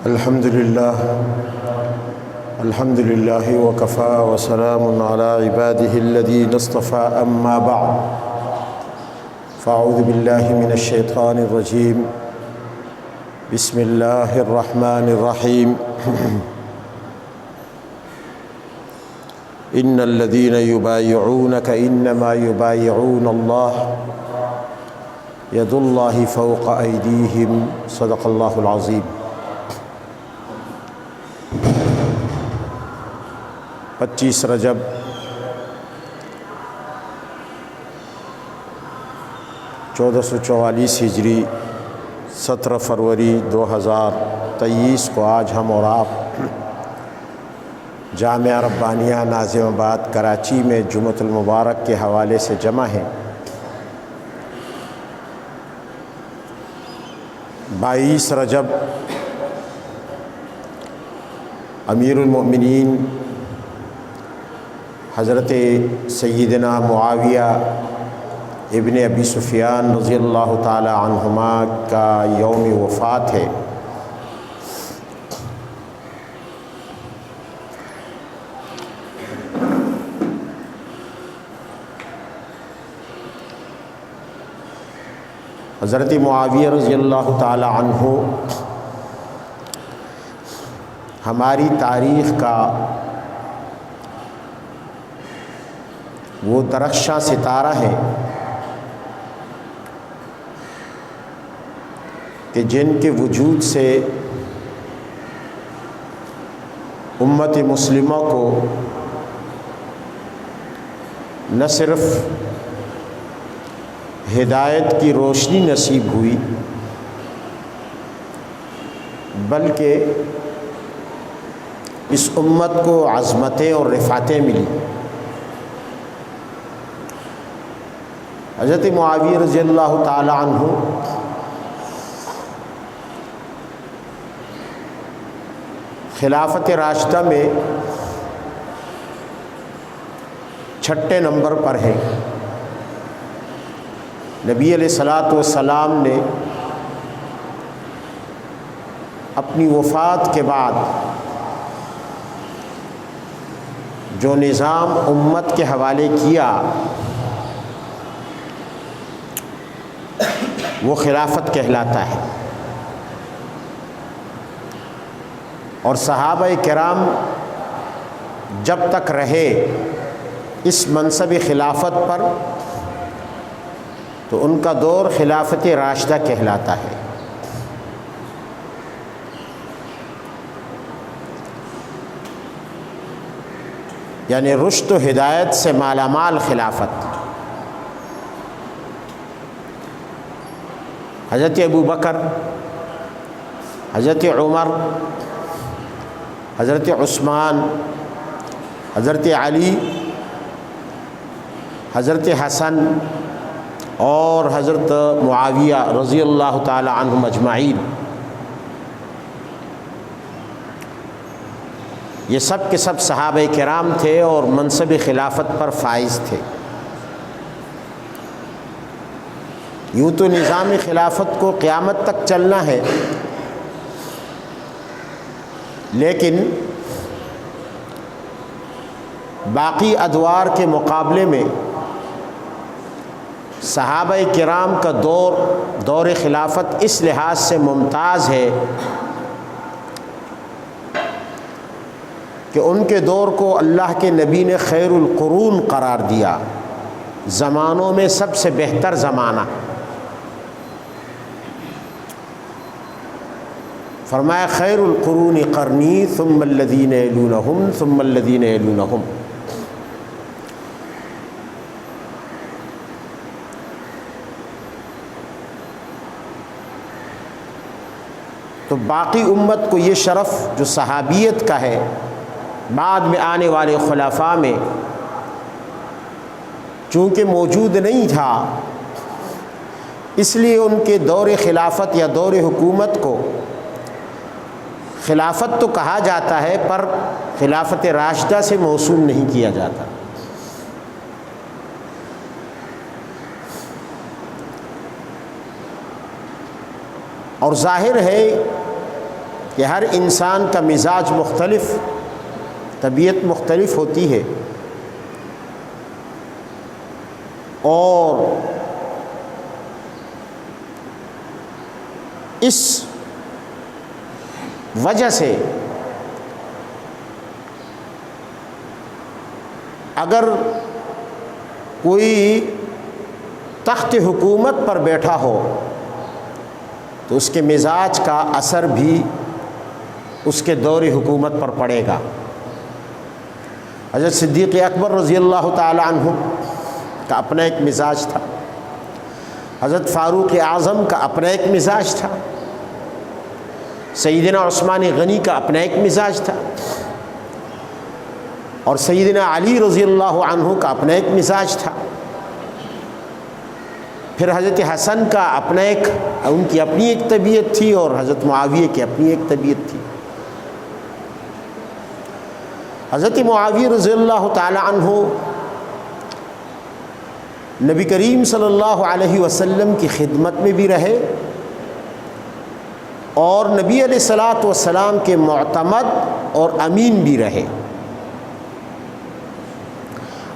الحمد لله وكفى وسلام على عباده الذين اصطفى أما بعد فأعوذ بالله من الشيطان الرجيم بسم الله الرحمن الرحيم إن الذين يبايعونك إنما يبايعون الله يد الله فوق أيديهم صدق الله العظيم۔ 25 رجب ہجری 17 فروری 2023 کو آج ہم اور آپ جامعہ ربانیہ ناظم آباد کراچی میں جمعۃ المبارک کے حوالے سے جمع ہیں۔ 22 رجب امیر المؤمنین حضرت سیدنا معاویہ ابن ابی سفیان رضی اللہ تعالی عنہما کا یوم وفات ہے۔ حضرت معاویہ رضی اللہ تعالی عنہ ہماری تاریخ کا وہ درخشاں ستارہ ہے کہ جن کے وجود سے امت مسلمہ کو نہ صرف ہدایت کی روشنی نصیب ہوئی بلکہ اس امت کو عظمتیں اور رفعتیں ملی۔ حضرت معاویہ رضی اللہ تعالی عنہ خلافت راشدہ میں 6 نمبر پر ہے۔ نبی علیہ الصلاۃ والسلام نے اپنی وفات کے بعد جو نظام امت کے حوالے کیا وہ خلافت کہلاتا ہے، اور صحابہ کرام جب تک رہے اس منصب خلافت پر تو ان کا دور خلافت راشدہ کہلاتا ہے۔ یعنی رشد و ہدایت سے مالا مال خلافت۔ حضرت ابو بکر، حضرت عمر، حضرت عثمان، حضرت علی، حضرت حسن اور حضرت معاویہ رضی اللہ تعالی عنہم اجمعین، یہ سب کے سب صحابہ کرام تھے اور منصب خلافت پر فائز تھے۔ یوں تو نظام خلافت کو قیامت تک چلنا ہے، لیکن باقی ادوار کے مقابلے میں صحابہ کرام کا دور خلافت اس لحاظ سے ممتاز ہے کہ ان کے دور کو اللہ کے نبی نے خیر القرون قرار دیا، زمانوں میں سب سے بہتر زمانہ۔ فرمایا خیر القرون قرنی ثم الذین یلونہم ثم الذین یلونہم۔ تو باقی امت کو یہ شرف جو صحابیت کا ہے بعد میں آنے والے خلفاء میں چونکہ موجود نہیں تھا، اس لیے ان کے دور خلافت یا دور حکومت کو خلافت تو کہا جاتا ہے پر خلافت راشدہ سے موصول نہیں کیا جاتا۔ اور ظاہر ہے کہ ہر انسان کا مزاج مختلف، طبیعت مختلف ہوتی ہے، اور اس وجہ سے اگر کوئی تخت حکومت پر بیٹھا ہو تو اس کے مزاج کا اثر بھی اس کے دور حکومت پر پڑے گا۔ حضرت صدیق اکبر رضی اللہ تعالی عنہ کا اپنا ایک مزاج تھا، حضرت فاروق اعظم کا اپنا ایک مزاج تھا، سیدنا عثمان غنی کا اپنا ایک مزاج تھا، اور سیدنا علی رضی اللہ عنہ کا اپنا ایک مزاج تھا، پھر حضرت حسن کا اپنا ایک، ان کی اپنی ایک طبیعت تھی، اور حضرت معاویہ کی اپنی ایک طبیعت تھی۔ حضرت معاویہ رضی اللہ تعالی عنہ نبی کریم صلی اللہ علیہ وسلم کی خدمت میں بھی رہے، اور نبی علیہ الصلاۃ والسلام کے معتمد اور امین بھی رہے۔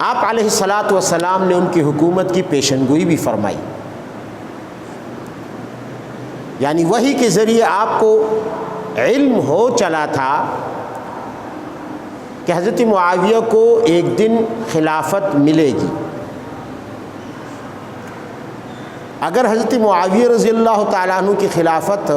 آپ علیہ الصلاۃ والسلام نے ان کی حکومت کی پیشن گوئی بھی فرمائی، یعنی وحی کے ذریعے آپ کو علم ہو چلا تھا کہ حضرت معاویہ کو ایک دن خلافت ملے گی۔ اگر حضرت معاویہ رضی اللہ تعالیٰ عنہ کی خلافت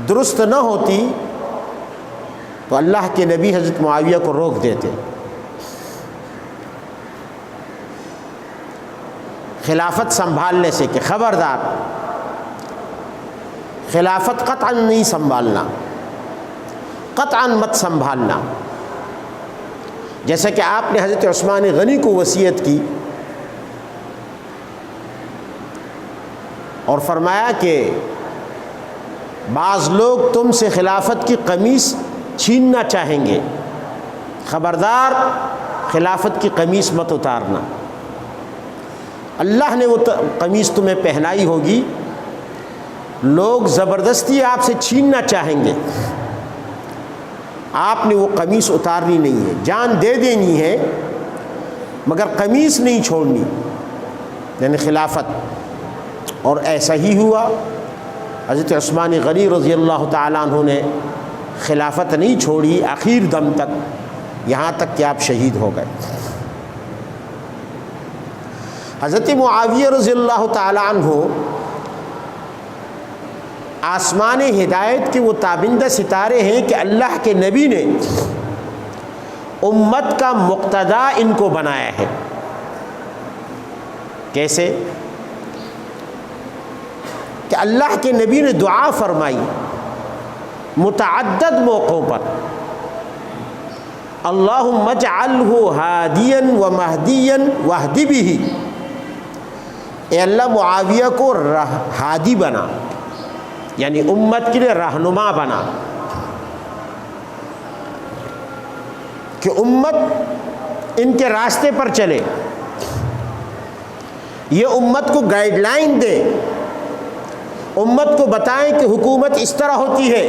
درست نہ ہوتی تو اللہ کے نبی حضرت معاویہ کو روک دیتے، خلافت سنبھالنے سے، کہ خبردار خلافت قطعاً نہیں سنبھالنا، قطعاً مت سنبھالنا۔ جیسا کہ آپ نے حضرت عثمان غنی کو وصیت کی اور فرمایا کہ بعض لوگ تم سے خلافت کی قمیص چھیننا چاہیں گے، خبردار خلافت کی قمیص مت اتارنا، اللہ نے وہ قمیص تمہیں پہنائی ہوگی، لوگ زبردستی آپ سے چھیننا چاہیں گے، آپ نے وہ قمیص اتارنی نہیں ہے، جان دے دینی ہے مگر قمیص نہیں چھوڑنی، یعنی خلافت۔ اور ایسا ہی ہوا، حضرت عثمان غنی رضی اللہ تعالیٰ عنہ نے خلافت نہیں چھوڑی آخر دم تک، یہاں تک کہ آپ شہید ہو گئے۔ حضرت معاویہ رضی اللہ تعالیٰ عنہ آسمان ہدایت کے وہ تابندہ ستارے ہیں کہ اللہ کے نبی نے امت کا مقتدا ان کو بنایا ہے۔ کیسے؟ کہ اللہ کے نبی نے دعا فرمائی متعدد موقعوں پر، اللہم اجعلہ ہادیا و مہدیا واہد بہ، اے اللہ معاویہ کو ہادی بنا، یعنی امت کے لیے رہنما بنا، کہ امت ان کے راستے پر چلے، یہ امت کو گائیڈ لائن دے، امت کو بتائیں کہ حکومت اس طرح ہوتی ہے،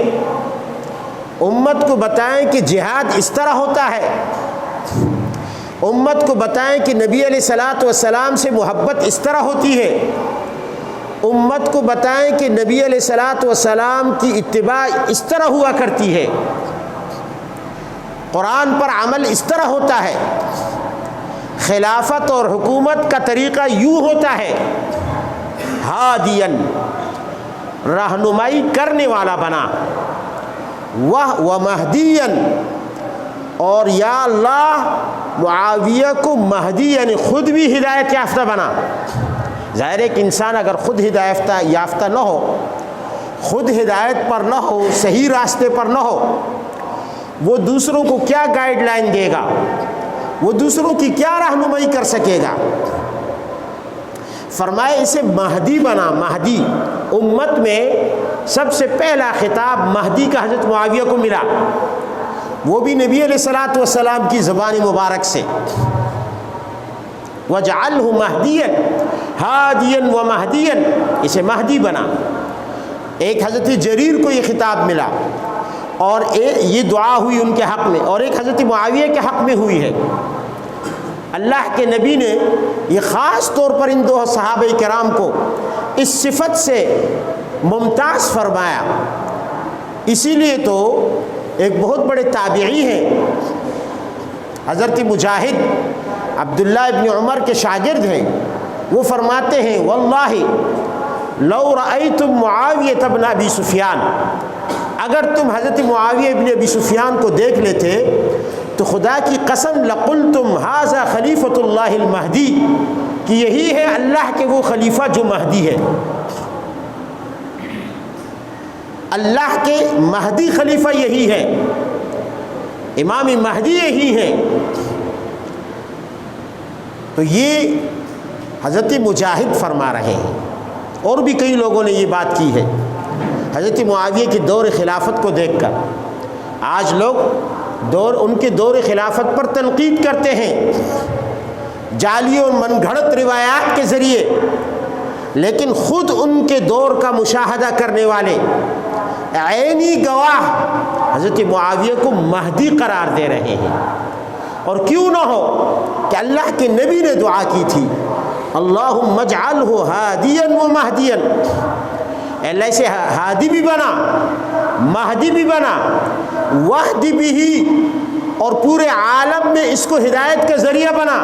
امت کو بتائیں کہ جہاد اس طرح ہوتا ہے، امت کو بتائیں کہ نبی علیہ الصلاۃ والسلام سے محبت اس طرح ہوتی ہے، امت کو بتائیں کہ نبی علیہ الصلاۃ والسلام کی اتباع اس طرح ہوا کرتی ہے، قرآن پر عمل اس طرح ہوتا ہے، خلافت اور حکومت کا طریقہ یوں ہوتا ہے، ہادین، رہنمائی کرنے والا بنا، و مہدین، اور یا اللہ معاویہ کو مہدی یعنی خود بھی ہدایت یافتہ بنا۔ ظاہر ایک انسان اگر خود ہدایت یافتہ نہ ہو، خود ہدایت پر نہ ہو، صحیح راستے پر نہ ہو، وہ دوسروں کو کیا گائیڈ لائن دے گا، وہ دوسروں کی کیا رہنمائی کر سکے گا؟ فرمائے اسے مہدی بنا۔ مہدی، امت میں سب سے پہلا خطاب مہدی کا حضرت معاویہ کو ملا، وہ بھی نبی علیہ الصلاۃ والسلام کی زبان مبارک سے، وَجْعَلْهُ مَهْدِيًا، ہادیًا و مہدیًا، اسے مہدی بنا۔ ایک حضرت جریر کو یہ خطاب ملا، اور یہ دعا ہوئی ان کے حق میں، اور ایک حضرت معاویہ کے حق میں ہوئی ہے۔ اللہ کے نبی نے یہ خاص طور پر ان دو صحابہ کرام کو اس صفت سے ممتاز فرمایا۔ اسی لیے تو ایک بہت بڑے تابعی ہیں حضرت مجاہد، عبداللہ ابن عمر کے شاگرد ہیں، وہ فرماتے ہیں واللہ لو رأیتم معاویہ ابن ابی سفیان، اگر تم حضرت معاویہ ابن ابی سفیان کو دیکھ لیتے تو خدا کی قسم لقلتم ھذا خلیفۃ اللہ المہدی، کہ یہی ہے اللہ کے وہ خلیفہ جو مہدی ہے، اللہ کے مہدی خلیفہ یہی ہے، امام مہدی یہی ہے۔ تو یہ حضرت مجاہد فرما رہے ہیں، اور بھی کئی لوگوں نے یہ بات کی ہے۔ حضرت معاویہ کی دور خلافت کو دیکھ کر آج لوگ ان کے دور خلافت پر تنقید کرتے ہیں جعلی اور من گھڑت روایات کے ذریعے، لیکن خود ان کے دور کا مشاہدہ کرنے والے عینی گواہ حضرت معاویہ کو مہدی قرار دے رہے ہیں۔ اور کیوں نہ ہو کہ اللہ کے نبی نے دعا کی تھی اللہم اجعلہ ہادیا و مہدیا، اللہ اسے ہادی بھی بنا، مہدی بھی بنا، وحدی بھی، اور پورے عالم میں اس کو ہدایت کا ذریعہ بنا،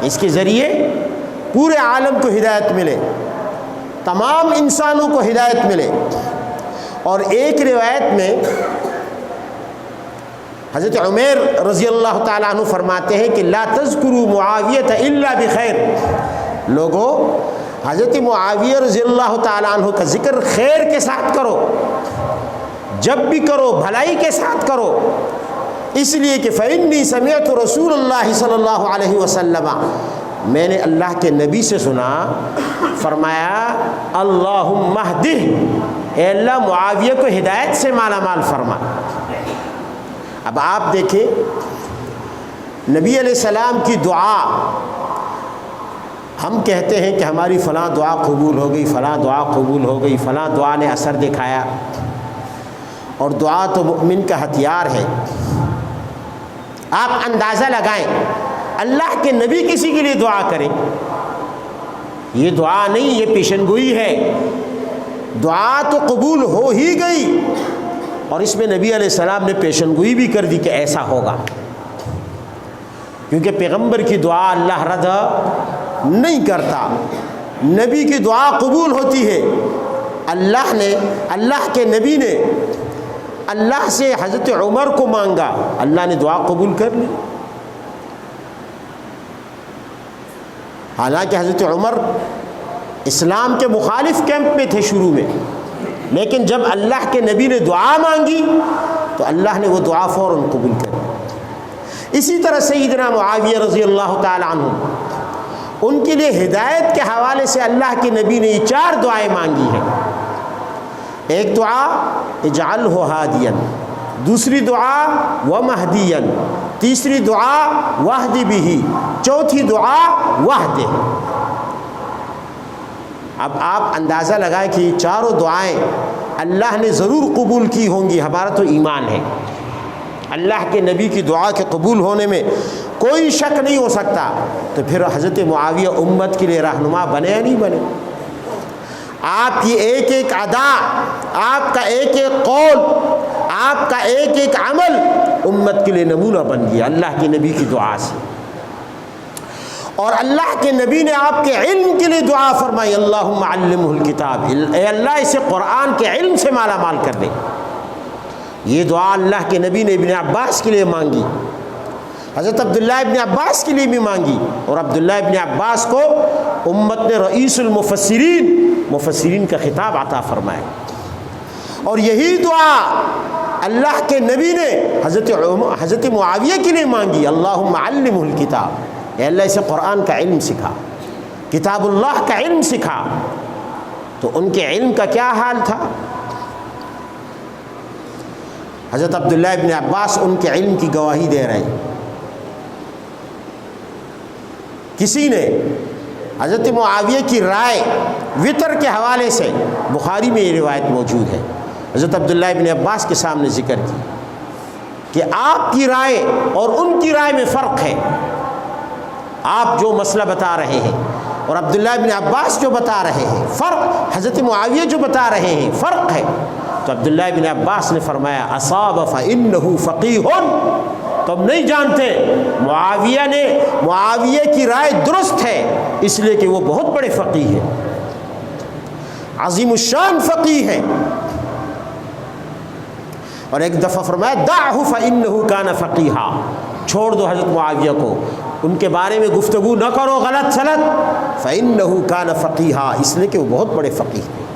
اس کے ذریعے پورے عالم کو ہدایت ملے، تمام انسانوں کو ہدایت ملے۔ اور ایک روایت میں حضرت عمیر رضی اللہ تعالیٰ عنہ فرماتے ہیں کہ لا تذکروا معاویہ الا بخیر، لوگوں حضرت معاویہ رضی اللہ تعالیٰ عنہ کا ذکر خیر کے ساتھ کرو، جب بھی کرو بھلائی کے ساتھ کرو، اس لیے کہ فإنی سمعت رسول اللہ صلی اللہ علیہ وسلم، میں نے اللہ کے نبی سے سنا، فرمایا اللہم اہدہ، اے اللہ معاویہ کو ہدایت سے مالا مال فرما۔ اب آپ دیکھیں نبی علیہ السلام کی دعا، ہم کہتے ہیں کہ ہماری فلاں دعا قبول ہو گئی، فلاں دعا قبول ہو گئی، فلاں دعا نے اثر دکھایا، اور دعا تو مؤمن کا ہتھیار ہے۔ آپ اندازہ لگائیں اللہ کے نبی کسی کے لیے دعا کریں، یہ دعا نہیں، یہ پیشن گوئی ہے، دعا تو قبول ہو ہی گئی، اور اس میں نبی علیہ السلام نے پیشن گوئی بھی کر دی کہ ایسا ہوگا، کیونکہ پیغمبر کی دعا اللہ رد نہیں کرتا، نبی کی دعا قبول ہوتی ہے۔ اللہ کے نبی نے اللہ سے حضرت عمر کو مانگا، اللہ نے دعا قبول کر لی، حالانکہ حضرت عمر اسلام کے مخالف کیمپ میں تھے شروع میں، لیکن جب اللہ کے نبی نے دعا مانگی تو اللہ نے وہ دعا فوراً قبول کر لی۔ اسی طرح سیدنا معاویہ رضی اللہ تعالی عنہ، ان کے لیے ہدایت کے حوالے سے اللہ کے نبی نے یہ 4 دعائیں مانگی ہیں۔ ایک دعا اجعلہ ہادیا، دوسری دعا ومہدیا، تیسری دعا وحدی بہ، چوتھی دعا وحدہ۔ اب آپ اندازہ لگائیں کہ یہ 4 دعائیں اللہ نے ضرور قبول کی ہوں گی، ہمارا تو ایمان ہے، اللہ کے نبی کی دعا کے قبول ہونے میں کوئی شک نہیں ہو سکتا، تو پھر حضرت معاویہ امت کے لیے رہنما بنے یا نہیں بنے؟ آپ کی ایک ایک ادا، آپ کا ایک ایک قول، آپ کا ایک ایک عمل امت کے لیے نمونہ بن گیا اللہ کے نبی کی دعا سے۔ اور اللہ کے نبی نے آپ کے علم کے لیے دعا فرمائی اللہم علمہ الکتاب، اے اللہ اسے قرآن کے علم سے مالا مال کر دے۔ یہ دعا اللہ کے نبی نے ابن عباس کے لیے مانگی، حضرت عبداللہ ابن عباس کے لیے بھی مانگی، اور عبداللہ ابن عباس کو امت نے رئیس مفسرین کا خطاب عطا فرمایا۔ اور یہی دعا اللہ کے نبی نے حضرت معاویہ کے لیے مانگی اللہم علمہ الکتاب، اے اللہ اسے قرآن کا علم سکھا، کتاب اللہ کا علم سکھا۔ تو ان کے علم کا کیا حال تھا؟ حضرت عبداللہ ابن عباس ان کے علم کی گواہی دے رہے ہیں۔ کسی نے حضرت معاویہ کی رائے وطر کے حوالے سے بخاری میں یہ روایت موجود ہے، حضرت عبداللہ ابن عباس کے سامنے ذکر کی کہ آپ کی رائے اور ان کی رائے میں فرق ہے، آپ جو مسئلہ بتا رہے ہیں اور عبداللہ ابن عباس جو بتا رہے ہیں فرق، حضرت معاویہ جو بتا رہے ہیں فرق ہے۔ تو عبداللہ ابن عباس نے فرمایا اصاب فإنہ فقیہ، تم نہیں جانتے معاویہ کی رائے درست ہے اس لیے کہ وہ بہت بڑے فقیہ ہیں، عظیم الشان فقیہ ہیں۔ اور ایک دفعہ فرمایا دعہ فإنہ کان فقیہا، چھوڑ دو حضرت معاویہ کو، ان کے بارے میں گفتگو نہ کرو غلط سلط، فإنہ کان فقیہا، اس لیے کہ وہ بہت بڑے فقیہ ہیں۔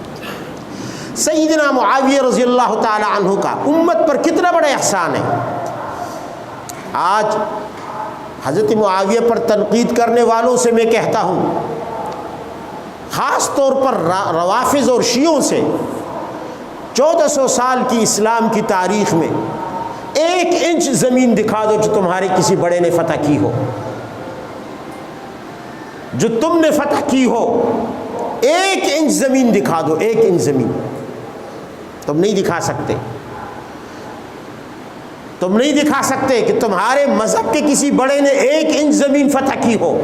سیدنا معاویہ رضی اللہ تعالی عنہ کا امت پر کتنا بڑا احسان ہے۔ آج حضرت معاویہ پر تنقید کرنے والوں سے میں کہتا ہوں، خاص طور پر روافض اور شیعوں سے، 1400 سال کی اسلام کی تاریخ میں 1 انچ زمین دکھا دو جو تمہارے کسی بڑے نے فتح کی ہو، جو تم نے فتح کی ہو، 1 انچ زمین دکھا دو، 1 انچ زمین تم نہیں دکھا سکتے۔ تم نہیں دکھا سکتے کہ تمہارے مذہب کے کسی بڑے نے 1 انچ زمین فتح کی ہو۔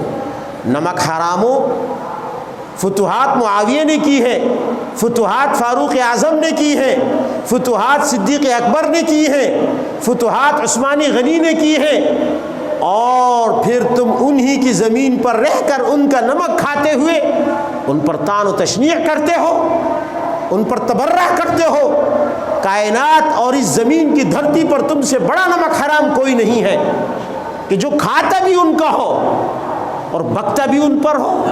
نمک حراموں فتوحات معاویہ نے کی ہے، فتوحات فاروق اعظم نے کی ہے، فتوحات صدیق اکبر نے کی ہے، فتوحات عثمانی غنی نے کی ہے، اور پھر تم انہی کی زمین پر رہ کر ان کا نمک کھاتے ہوئے ان پر طعن و تشنیع کرتے ہو، ان پر تبرہ کرتے ہو۔ کائنات اور اس زمین کی دھرتی پر تم سے بڑا نمک حرام کوئی نہیں ہے کہ جو کھاتا بھی ان کا ہو اور بکتا بھی ان پر ہو۔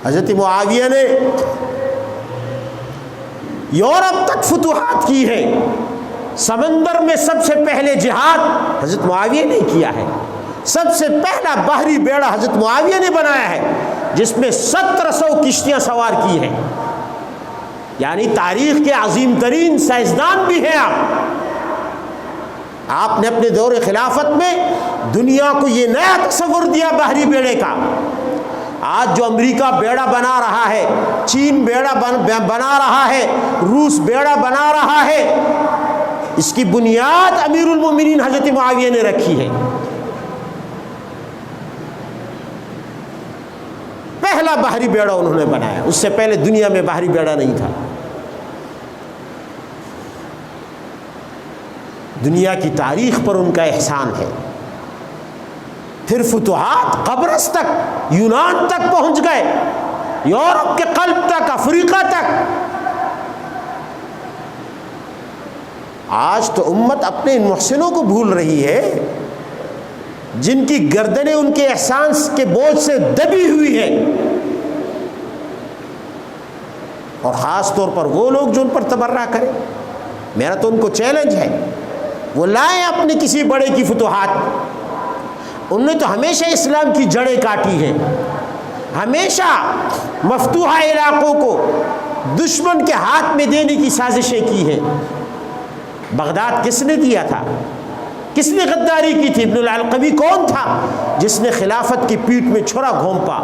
حضرت معاویہ نے یورپ تک فتوحات کی ہے، سمندر میں سب سے پہلے جہاد حضرت معاویہ نے کیا ہے، سب سے پہلا بحری بیڑا حضرت معاویہ نے بنایا ہے جس میں 1700 کشتیاں سوار کی ہیں، یعنی تاریخ کے عظیم ترین سائنسدان بھی ہیں آپ نے اپنے دور خلافت میں دنیا کو یہ نیا تصور دیا بحری بیڑے کا۔ آج جو امریکہ بیڑا بنا رہا ہے، چین بیڑا بنا رہا ہے، روس بیڑا بنا رہا ہے، اس کی بنیاد امیر المومنین حضرت معاویہ نے رکھی ہے۔ پہلا بحری بیڑا انہوں نے بنایا، اس سے پہلے دنیا میں بحری بیڑا نہیں تھا۔ دنیا کی تاریخ پر ان کا احسان ہے۔ پھر فتوحات قبرص تک، یونان تک پہنچ گئے، یورپ کے قلب تک، افریقہ تک۔ آج تو امت اپنے ان محسنوں کو بھول رہی ہے جن کی گردنیں ان کے احسان کے بوجھ سے دبی ہوئی ہیں، اور خاص طور پر وہ لوگ جو ان پر تبرہ کریں۔ میرا تو ان کو چیلنج ہے، وہ لائیں اپنے کسی بڑے کی فتوحات۔ انہوں نے تو ہمیشہ اسلام کی جڑیں کاٹی ہیں، ہمیشہ مفتوحہ علاقوں کو دشمن کے ہاتھ میں دینے کی سازشیں کی ہیں۔ بغداد کس نے دیا تھا؟ کس نے غداری کی تھی؟ ابن العلقمی کون تھا جس نے خلافت کی پیٹھ میں چھرا گھونپا؟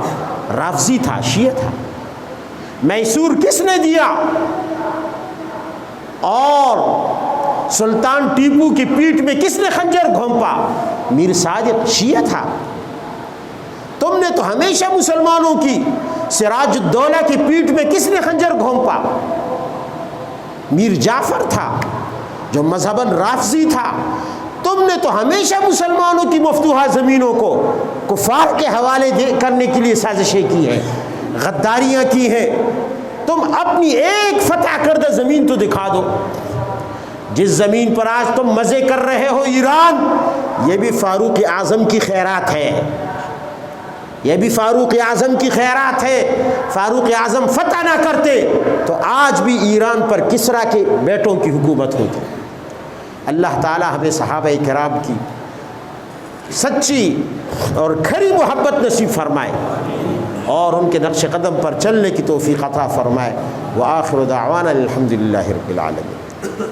رافضی تھا، شیعہ تھا۔ میسور کس نے دیا؟ اور سلطان ٹیپو کی پیٹھ میں کس نے خنجر گھونپا؟ میر صادق، شیعہ تھا۔ تم نے تو ہمیشہ مسلمانوں کی سراج الدولہ کی پیٹھ میں کس نے خنجر گھونپا؟ میر جعفر تھا جو مذہباً رافضی تھا۔ تم نے تو ہمیشہ مسلمانوں کی مفتوحہ زمینوں کو کفار کے حوالے کرنے کے لیے سازشیں کی ہیں، غداریاں کی ہیں۔ تم اپنی ایک فتح کردہ زمین تو دکھا دو۔ جس زمین پر آج تم مزے کر رہے ہو، ایران، یہ بھی فاروق اعظم کی خیرات ہے، یہ بھی فاروق اعظم کی خیرات ہے۔ فاروق اعظم فتح نہ کرتے تو آج بھی ایران پر کسریٰ کے بیٹوں کی حکومت ہوتی۔ اللہ تعالی ہمیں صحابہ کرام کی سچی اور کھری محبت نصیب فرمائے اور ان کے نقش قدم پر چلنے کی توفیق عطا فرمائے۔ وآخر دعوانا الحمدللہ رب العالمین۔